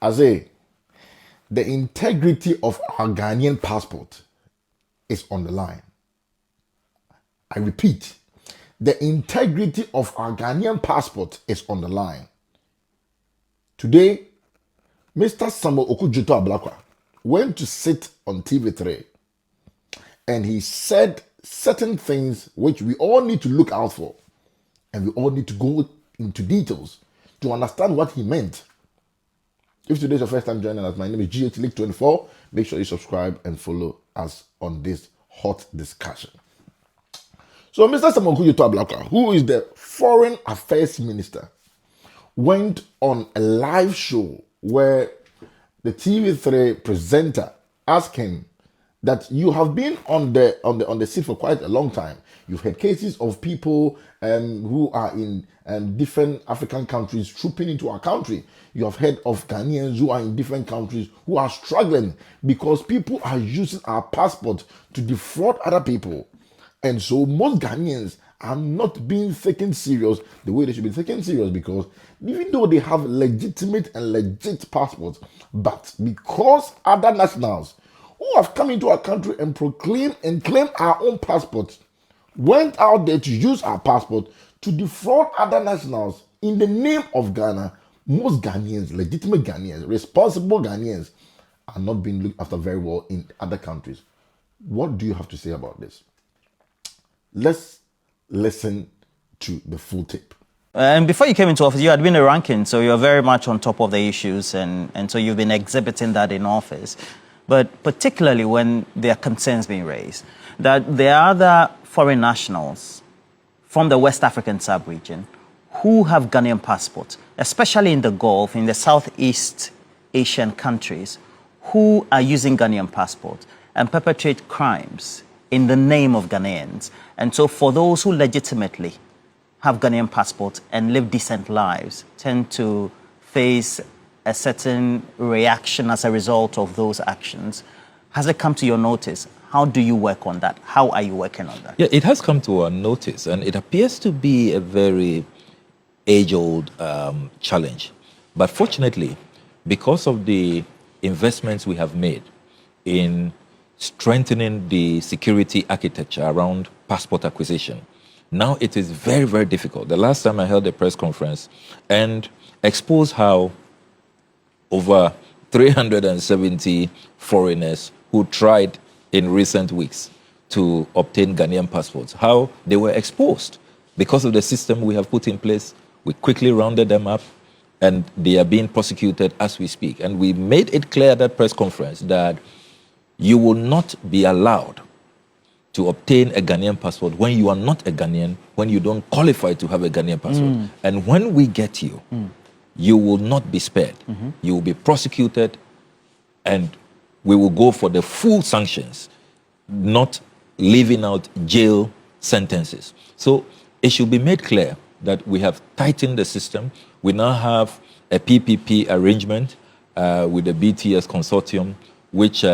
I say, the integrity of our Ghanaian passport is on the line. I repeat, the integrity of our Ghanaian passport is on the line. Today, Mr. Samuel Okudzeto Ablakwa went to sit on TV3 and he said certain things which we all need to look out for, and we all need to go into details to understand what he meant. If today is your first time joining us, my name is GH24. Make sure you subscribe and follow us on this hot discussion. So Mr. Samuel Okudzeto Ablakwa, who is the Foreign Affairs Minister, went on a live show where the TV3 presenter asked him that you have been on the seat for quite a long time. You've had cases of people who are in different African countries trooping into our country. You have heard of Ghanaians who are in different countries who are struggling because people are using our passport to defraud other people. And so most Ghanaians are not being taken serious the way they should be taken serious, because even though they have legitimate and legit passports, but because other nationals who have come into our country and proclaim and claim our own passports went out there to use our passport to defraud other nationals in the name of Ghana, most Ghanaians, legitimate Ghanaians, responsible Ghanaians, are not being looked after very well in other countries. What do you have to say about this? Let's listen to the full tape. And before you came into office, you had been a ranking, so you're very much on top of the issues, and so you've been exhibiting that in office. But particularly when there are concerns being raised, that there are other foreign nationals from the West African sub-region who have Ghanaian passports, especially in the Gulf, in the Southeast Asian countries, who are using Ghanaian passports and perpetrate crimes in the name of Ghanaians. And so for those who legitimately have Ghanaian passports and live decent lives tend to face a certain reaction as a result of those actions. Has it come to your notice? How do you work on that? How are you working on that? Yeah, it has come to our notice, and it appears to be a very age-old challenge. But fortunately, because of the investments we have made in strengthening the security architecture around passport acquisition, now it is very, very difficult. The last time I held a press conference and exposed how over 370 foreigners who tried in recent weeks to obtain Ghanaian passports, how they were exposed because of the system we have put in place. We quickly rounded them up, and they are being prosecuted as we speak. And we made it clear at that press conference that you will not be allowed to obtain a Ghanaian passport when you are not a Ghanaian, when you don't qualify to have a Ghanaian passport. And when we get you, you will not be spared. You will be prosecuted, and we will go for the full sanctions, not leaving out jail sentences. So it should be made clear that we have tightened the system. We now have a PPP arrangement with the BTS consortium, which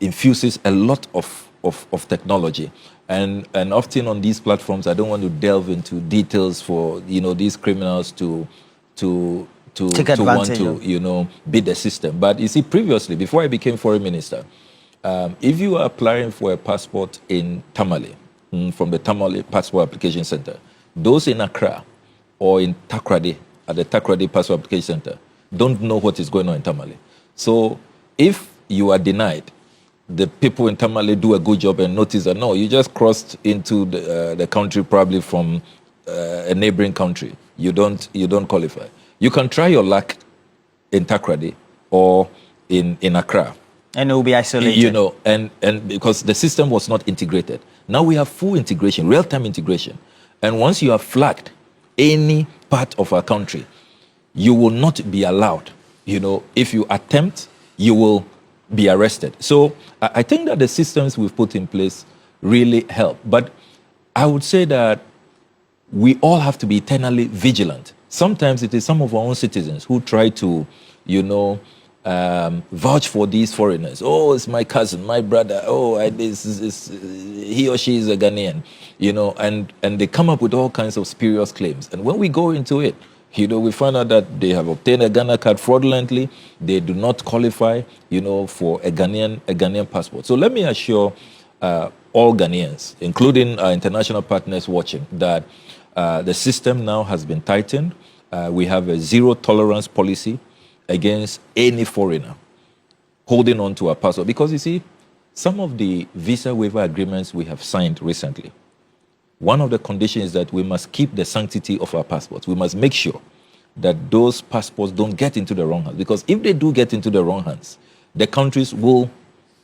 infuses a lot of technology. And often on these platforms, I don't want to delve into details for these criminals to want to beat the system. But you see, previously, before I became foreign minister, if you are applying for a passport in Tamale, from the Tamale Passport Application Center, those in Accra or in Takoradi, at the Takoradi Passport Application Center, don't know what is going on in Tamale. So if you are denied, the people in Tamale do a good job and notice that, no, you just crossed into the country probably from a neighboring country. You don't qualify. You can try your luck in Takoradi or in Accra. And it will be isolated. And because the system was not integrated. Now we have full integration, real-time integration. And once you have flagged any part of our country, you will not be allowed. If you attempt, you will be arrested. So I think that the systems we've put in place really help. But I would say that we all have to be eternally vigilant. Sometimes it is some of our own citizens who try to, vouch for these foreigners. Oh, it's my cousin, my brother. Oh, he or she is a Ghanaian, and they come up with all kinds of spurious claims. And when we go into it, We find out that they have obtained a Ghana card fraudulently. They do not qualify, for a Ghanaian passport. So let me assure all Ghanaians, including our international partners watching, that the system now has been tightened. We have a zero tolerance policy against any foreigner holding on to our passport. Because you see, some of the visa waiver agreements we have signed recently, one of the conditions is that we must keep the sanctity of our passports. We must make sure that those passports don't get into the wrong hands. Because if they do get into the wrong hands, the countries will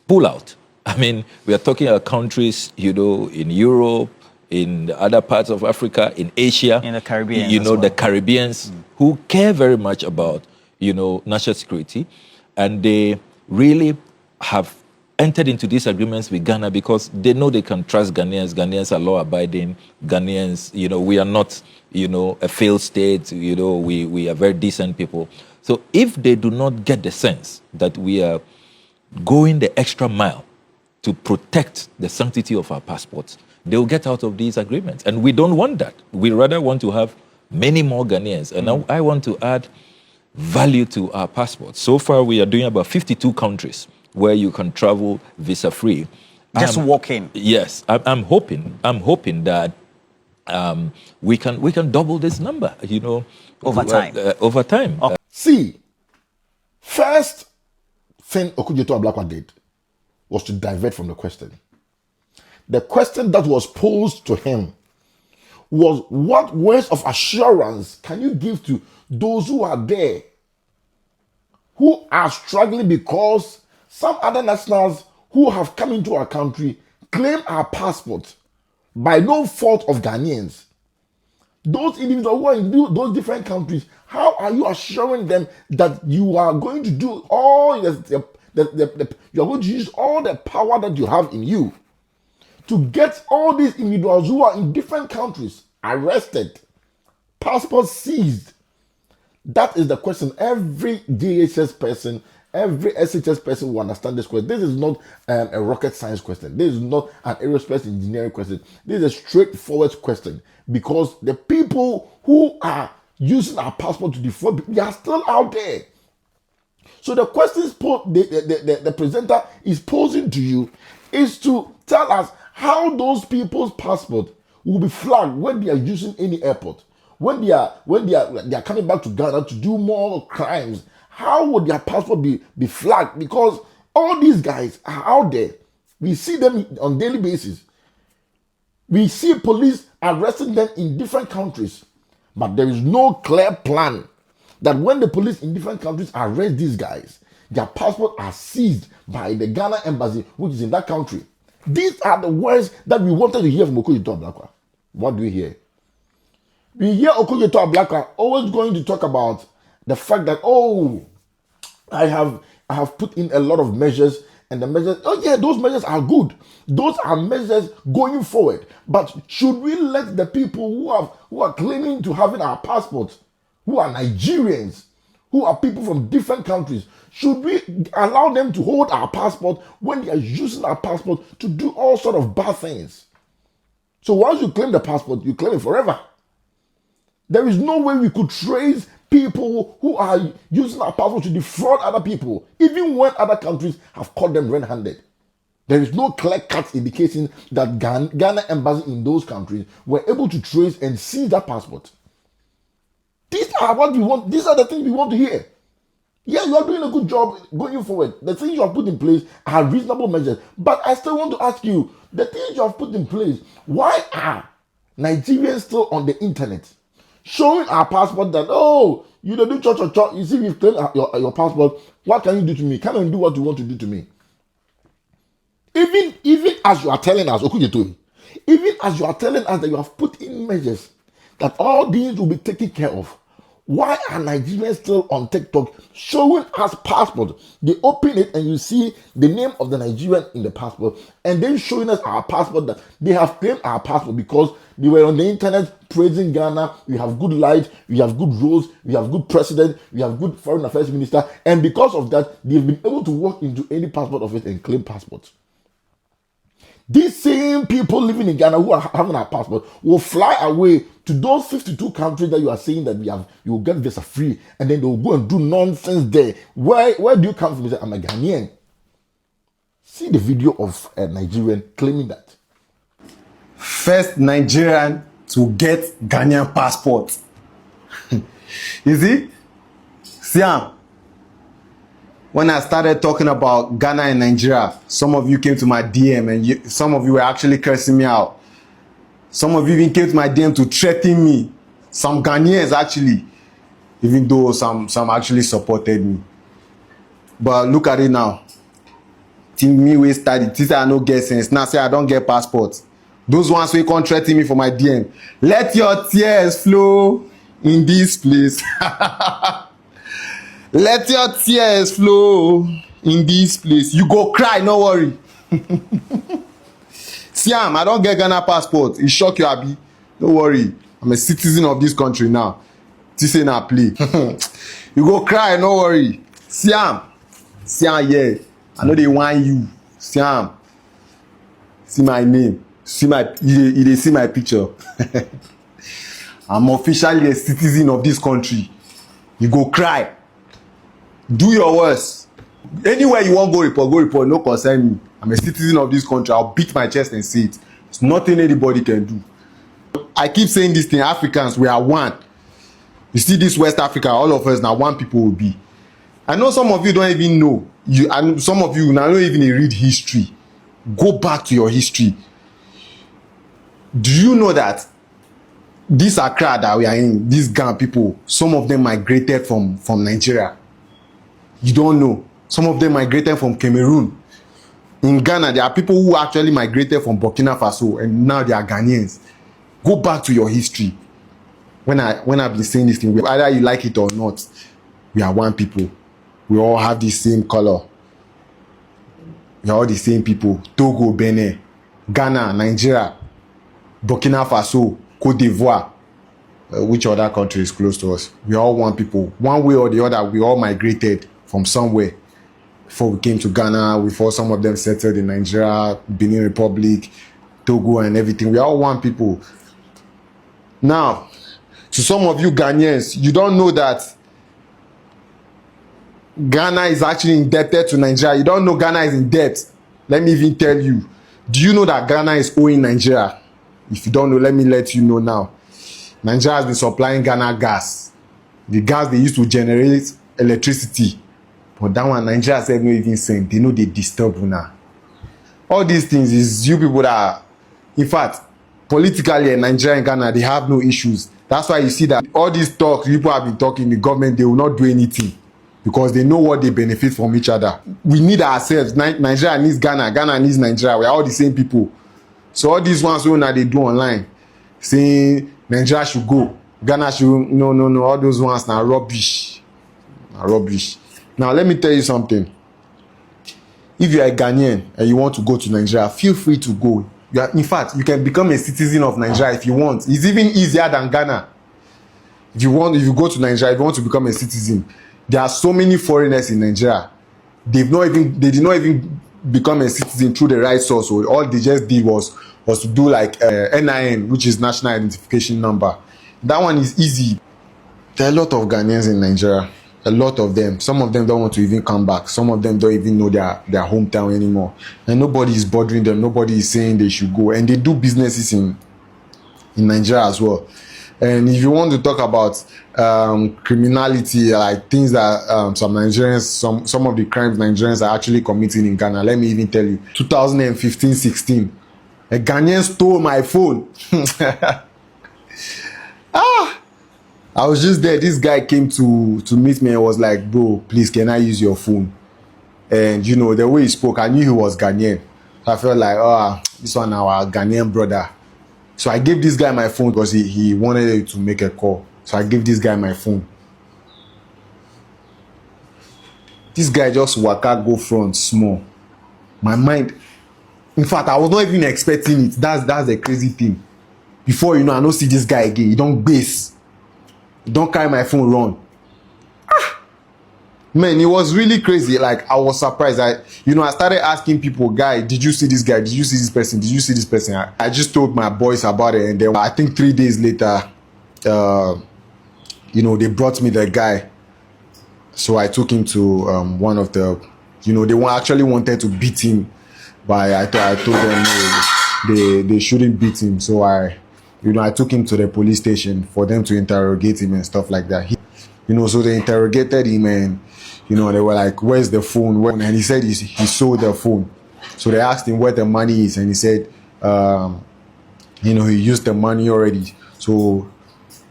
pull out. I mean, we are talking about countries, in Europe, in the other parts of Africa, in Asia. In the Caribbean. The Caribbeans who care very much about, national security. And they really have entered into these agreements with Ghana because they know they can trust Ghanaians. Ghanaians are law-abiding. Ghanaians, we are not, a failed state. We are very decent people. So if they do not get the sense that we are going the extra mile to protect the sanctity of our passports, they will get out of these agreements. And we don't want that. We rather want to have many more Ghanaians. And I want to add value to our passports. So far, we are doing about 52 countries where you can travel visa-free. Just walk in. Yes. I'm hoping that we can double this number, Over time. Over time. See, first thing Okudzeto Ablakwa did was to divert from the question. The question that was posed to him was, what words of assurance can you give to those who are there, who are struggling because some other nationals who have come into our country claim our passport by no fault of Ghanaians? Those individuals who are in those different countries, how are you assuring them that you are going to do all you are going to use all the power that you have in you to get all these individuals who are in different countries arrested, passports seized? That is the question. Every DHS person, every SHS person will understand this question. This is not a rocket science question. This is not an aerospace engineering question. This is a straightforward question, because the people who are using our passport to defraud, they are still out there. So the questions the presenter is posing to you is to tell us how those people's passport will be flagged when they are using any airport, when they are coming back to Ghana to do more crimes. How would their passport be flagged? Because all these guys are out there. We see them on daily basis. We see police arresting them in different countries, but there is no clear plan that when the police in different countries arrest these guys, their passports are seized by the Ghana embassy, which is in that country. These are the words that we wanted to hear from Okudzeto Ablakwa. What do we hear? We hear Okudzeto Ablakwa always going to talk about the fact that, I have put in a lot of measures, and the measures, those measures are good. Those are measures going forward. But should we let the people who are claiming to having our passports, who are Nigerians, who are people from different countries, should we allow them to hold our passport when they are using our passport to do all sort of bad things? So once you claim the passport, you claim it forever. There is no way we could trace people who are using our passport to defraud other people, even when other countries have caught them red-handed. There is no clear-cut indication that Ghana embassy in those countries were able to trace and seize that passport. These are what we want. These are the things we want to hear. Yeah, you are doing a good job going forward. The things you have put in place are reasonable measures. But I still want to ask you, the things you have put in place, why are Nigerians still on the internet showing our passport that, you don't do church, you see we've claimed your passport, what can you do to me? Come and do what you want to do to me. Even as you are telling us, Okudzeto, even as you are telling us that you have put in measures that all these will be taken care of, why are Nigerians still on TikTok showing us passport? They open it and you see the name of the Nigerian in the passport, and then showing us our passport that they have claimed our passport because they were on the internet praising Ghana. We have good light, we have good roads, we have good president, we have good foreign affairs minister, and because of that, they've been able to walk into any passport office and claim passports. These same people living in Ghana who are having a passport will fly away to those 52 countries that you are saying that you will get visa free, and then they will go and do nonsense there. Where do you come from? You say, I'm a Ghanaian. See the video of a Nigerian claiming that. First Nigerian to get Ghanaian passport. You see? Siam, when I started talking about Ghana and Nigeria, some of you came to my DM and some of you were actually cursing me out. Some of you even came to my DM to threaten me. Some Ghanaians actually, even though some actually supported me. But look at it now. Think me we study. This I no get sense. Now say I don't get passport. Those ones who can't threaten me for my DM. Let your tears flow in this place. Let your tears flow in this place. You go cry, no worry. Siam, I don't get Ghana passport. It shock you, Abi. Don't worry. I'm a citizen of this country now. This ain't a play. You go cry, no worry. Siam, yeah. I know they want you. Siam. See my name. You see my picture. I'm officially a citizen of this country. You go cry. Do your worst. Anywhere you want go report, no concern me. I'm a citizen of this country. I'll beat my chest and say it. It's nothing anybody can do. I keep saying this thing, Africans, we are one. You see this West Africa, all of us now one people will be. I know some of you don't even know. And some of you now don't even read history. Go back to your history. Do you know that this Accra that we are in, these Ghana people, some of them migrated from Nigeria? You don't know. Some of them migrated from Cameroon. In Ghana, there are people who actually migrated from Burkina Faso and now they are Ghanaians. Go back to your history. When I've been saying this thing, whether you like it or not, we are one people. We all have the same color. We are all the same people. Togo, Benin, Ghana, Nigeria, Burkina Faso, Cote d'Ivoire. Which other country is close to us? We are all one people. One way or the other, we all migrated from somewhere. Before we came to Ghana, before some of them settled in Nigeria, Benin Republic, Togo and everything. We are all one people. Now, to some of you Ghanaians, you don't know that Ghana is actually indebted to Nigeria. You don't know Ghana is in debt. Let me even tell you. Do you know that Ghana is owing Nigeria? If you don't know, let me let you know now. Nigeria has been supplying Ghana gas. The gas they used to generate electricity. But that one, Nigeria said no even send. They know they disturb now. All these things is you people that, in fact, politically in Nigeria and Ghana, they have no issues. That's why you see that all these talks people have been talking, the government, they will not do anything. Because they know what they benefit from each other. We need ourselves. Nigeria needs Ghana. Ghana needs Nigeria. We are all the same people. So all these ones who now they do online, saying Nigeria should go, Ghana should, no. All those ones now rubbish. Rubbish. Now let me tell you something. If you are a Ghanaian and you want to go to Nigeria, feel free to go. In fact, you can become a citizen of Nigeria if you want. It's even easier than Ghana. If you go to Nigeria, if you want to become a citizen, there are so many foreigners in Nigeria. They did not even become a citizen through the right source. So all they just did was to do like NIN, which is National Identification Number. That one is easy. There are a lot of Ghanaians in Nigeria. A lot of them. Some of them don't want to even come back. Some of them don't even know their hometown anymore. And nobody is bothering them. Nobody is saying they should go. And they do businesses in Nigeria as well. And if you want to talk about criminality, like things that some Nigerians, some of the crimes Nigerians are actually committing in Ghana, let me even tell you. 2015-16, a Ghanaian stole my phone. I was just there. This guy came to meet me and was like, bro, please, can I use your phone? And, you know, the way he spoke, I knew he was Ghanaian. So I felt like, this one our Ghanaian brother. So I gave this guy my phone because he wanted to make a call. So I gave this guy my phone. This guy just waka go front small. My mind, in fact, I was not even expecting it. That's the crazy thing. Before you know, I don't see this guy again. He don't base. He don't carry my phone run. Man, it was really crazy. Like, I was surprised. I started asking people, guy, did you see this guy? Did you see this person? Did you see this person? I just told my boys about it, and then I think 3 days later, they brought me the guy. So I took him to one of the, they actually wanted to beat him, but I told them no, they shouldn't beat him. So I took him to the police station for them to interrogate him and stuff like that. So they interrogated him, and they were like, "Where's the phone?" And he said he sold the phone. So they asked him where the money is, and he said, he used the money already. So,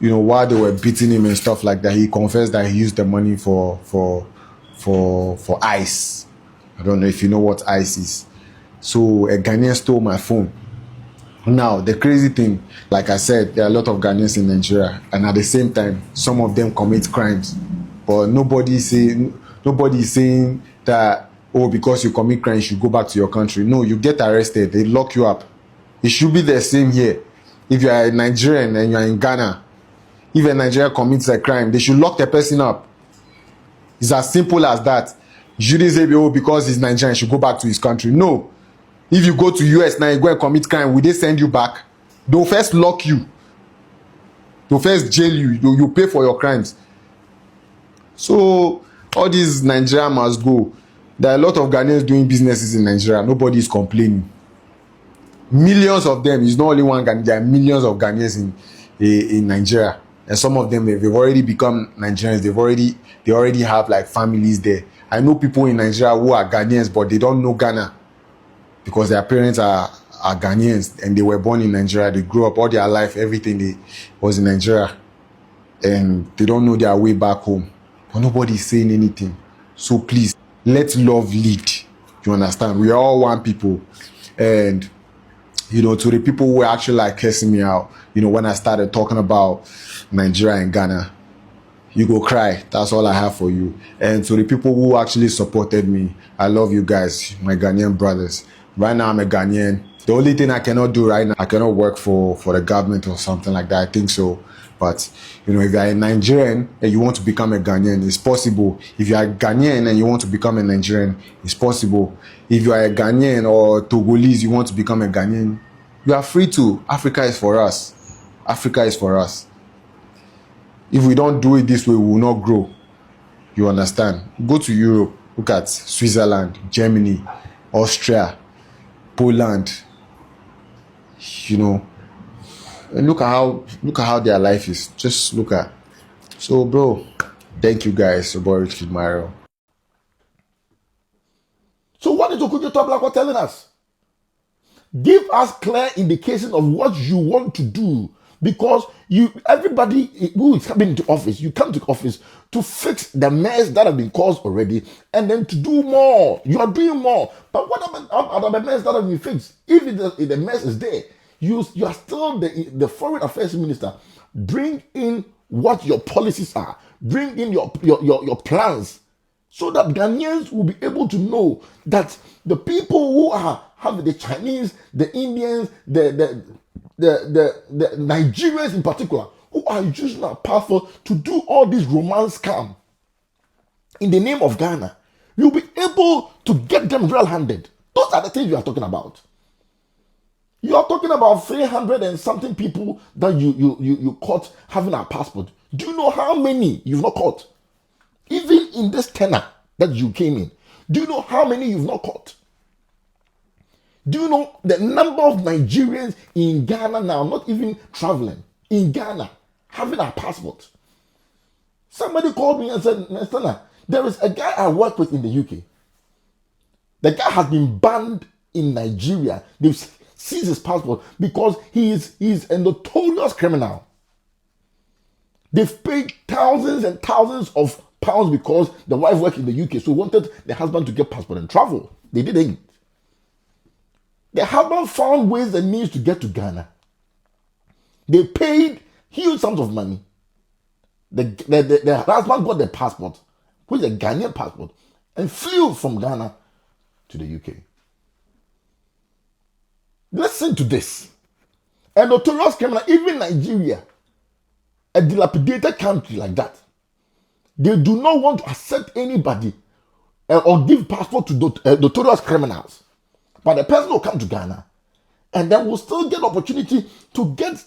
while they were beating him and stuff like that, he confessed that he used the money for ice. I don't know if you know what ice is. So a Ghanaian stole my phone. Now, the crazy thing, like I said, there are a lot of Ghanaians in Nigeria, and at the same time, some of them commit crimes. But nobody is saying that, oh, because you commit crimes, you go back to your country. No, you get arrested, they lock you up. It should be the same here. If you are a Nigerian and you are in Ghana, if a Nigerian commits a crime, they should lock the person up. It's as simple as that. You shouldn't say, oh, because he's Nigerian, he should go back to his country. No. If you go to US now, you go and commit crime, will they send you back? They'll first lock you. They'll first jail you. You pay for your crimes. So, all these Nigeria must go. There are a lot of Ghanaians doing businesses in Nigeria. Nobody is complaining. Millions of them. It's not only one Ghanaian. There are millions of Ghanaians in Nigeria. And some of them, they've already become Nigerians. They already have like families there. I know people in Nigeria who are Ghanaians, but they don't know Ghana because their parents are Ghanaians and they were born in Nigeria. They grew up all their life, everything they was in Nigeria, and they don't know their way back home. But nobody is saying anything. So please, let love lead. You understand? We are all one people. And to the people who were actually like cursing me out, when I started talking about Nigeria and Ghana, you go cry. That's all I have for you. And to the people who actually supported me, I love you guys, my Ghanaian brothers. Right now, I'm a Ghanaian. The only thing I cannot do right now, I cannot work for the government or something like that. I think so. But, if you're a Nigerian and you want to become a Ghanaian, it's possible. If you're a Ghanaian and you want to become a Nigerian, it's possible. If you are a Ghanaian or Togolese, you want to become a Ghanaian, you are free to. Africa is for us. Africa is for us. If we don't do it this way, we will not grow. You understand? Go to Europe. Look at Switzerland, Germany, Austria, Poland. And look at how their life is. Just look at. So, bro, thank you guys. Your boy Richard Mario. So what is Okudzeto Ablakwa telling us? Give us clear indications of what you want to do, because everybody who is coming into office, you come to office to fix the mess that has been caused already, and then to do more. You are doing more, but what about the mess that has been fixed? If the mess is there, you are still the foreign affairs minister. Bring in what your policies are. Bring in your plans, so that Ghanaians will be able to know that the people who have the Chinese, the Indians, the Nigerians in particular, who are using our power to do all this romance scam in the name of Ghana, you'll be able to get them real-handed. Those are the things you are talking about. You are talking about 300 and something people that you caught having our passport. Do you know how many you've not caught? Even in this tenor that you came in, do you know how many you've not caught? Do you know the number of Nigerians in Ghana now, not even traveling, in Ghana, having a passport? Somebody called me and said, Nestana, there is a guy I work with in the UK. The guy has been banned in Nigeria. They've seized his passport because he's a notorious criminal. They've paid thousands and thousands of pounds because the wife worked in the UK, so wanted the husband to get passport and travel. They didn't. The husband found ways and means to get to Ghana. They paid huge sums of money. The husband got the passport, which is a Ghanaian passport, and flew from Ghana to the UK. Listen to this. A notorious criminal, even Nigeria, a dilapidated country like that, They do not want to accept anybody or give passport to notorious criminals. But the person will come to Ghana and then we'll still get opportunity to get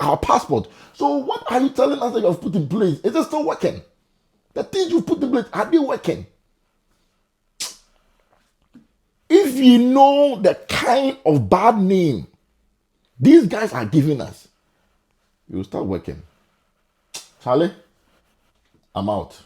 our passport. So what are you telling us that you have put in place? Is it still working? The things you've put in place, are they working? If you know the kind of bad name these guys are giving us, you will start working. Charlie, I'm out.